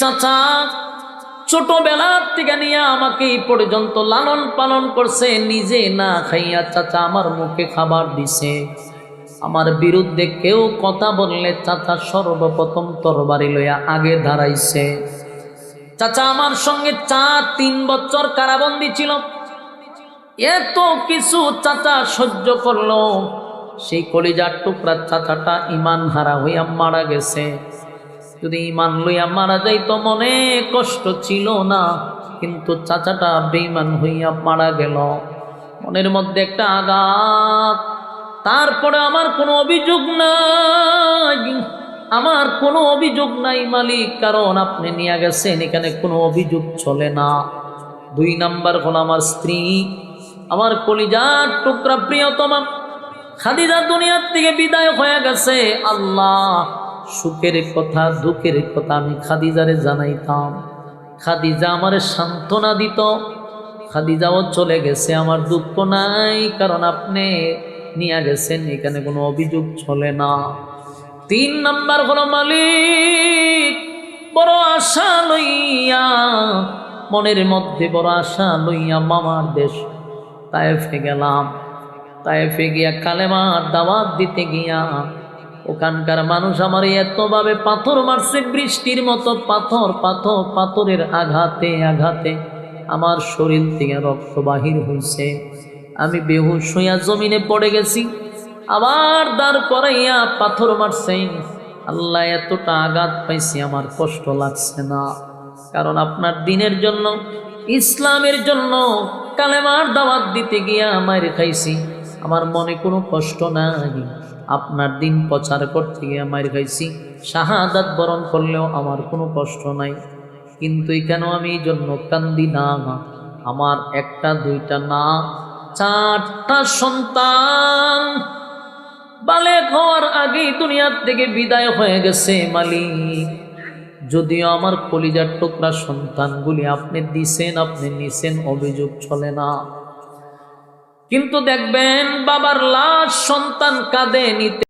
চাচা ছোটবেলা থেকে নিয়ে আমাকে এই পর্যন্ত লালন পালন করছে, নিজে না খাইয়া চাচা আমার মুখে খাবার দিছে। আমার বিরুদ্ধে কেউ কথা বললে চাচা সর্বপ্রথম তরবারি লইয়া আগে দাঁড়াইছে। চাচা আমার সঙ্গে 3 বছর কারাবন্দী ছিল। এত কিছু চাচা সহ্য করলো। সেই কলিজার টুকরা চাচাটা ঈমান হারা হইয়া মারা গেছে। যদি ঈমান লইয়া মারা যাইতো মনে কষ্ট ছিল না, কিন্তু চাচাটা বেঈমান হইয়া মারা গেল। মনের মধ্যে একটা আঘাত। তারপরে আমার কোনো অভিযোগ নাই, আমার কোনো অভিযোগ নাই মালিক, কারণ আপনি নিয়ে গেছেন, এখানে কোনো অভিযোগ চলে না। 2 নাম্বার হলো আমার স্ত্রী, আমার কলিজার টুকরা প্রিয়তমা খাদিজা দুনিয়ার থেকে বিদায় হয়ে গেছে। আল্লাহ, সুখের কথা দুঃখের কথা আমি খাদিজারে জানাইতাম, খাদিজা আমারে সান্ত্বনা দিত। খাদিজাও চলে গেছে, আমার দুঃখ নাই, কারণ আপনি নিয়ে গেছেন, এখানে কোনো অভিযোগ চলে না। 3 নাম্বার হলো মালিক, বড় আশা লইয়া, মনের মধ্যে বড় আশা লইয়া মামার দেশ তায়েফে গেলাম। তায়েফে গিয়া কালেমার দাওয়াত দিতে গিয়া ওখানকার মানুষ আমার এতভাবে পাথর মারছে, বৃষ্টির মতো পাথর, পাথরের আঘাতে আঘাতে আমার শরীর থেকে রক্ত বাহির হইছে। আমি বেহুশ হইয়া জমিনে পড়ে গেছি। আবার দাঁড় করাইয়া পাথর মারছে। আল্লাহ, এতটা আঘাত পাইছি, আমার কষ্ট লাগছে না, কারণ আপনার দিনের জন্য, ইসলামের জন্য কালেমার দাওয়াত দিতে গিয়া মার খাইছি, আমার মনে কোনো কষ্ট নাই। আপনার দিন প্রচার করতে গিয়ে মার খাইছি, শাহাদাত বরণ করলেও আমার কোনো কষ্ট নাই। কিন্তু কেন আমি এই জন্য কান্দি না? আমার 1টা 2টা না, 4টা সন্তান বালেগ হওয়ার আগেই দুনিয়ার থেকে বিদায় হয়ে গেছে মালিক। যদিও আমার কলিজার টুকরা সন্তানগুলি আপনি দিছেন, আপনি নিছেন, অভিযোগ চলে না। কিন্তু দেখবেন বাবার লাশ সন্তান কাঁদে নিতে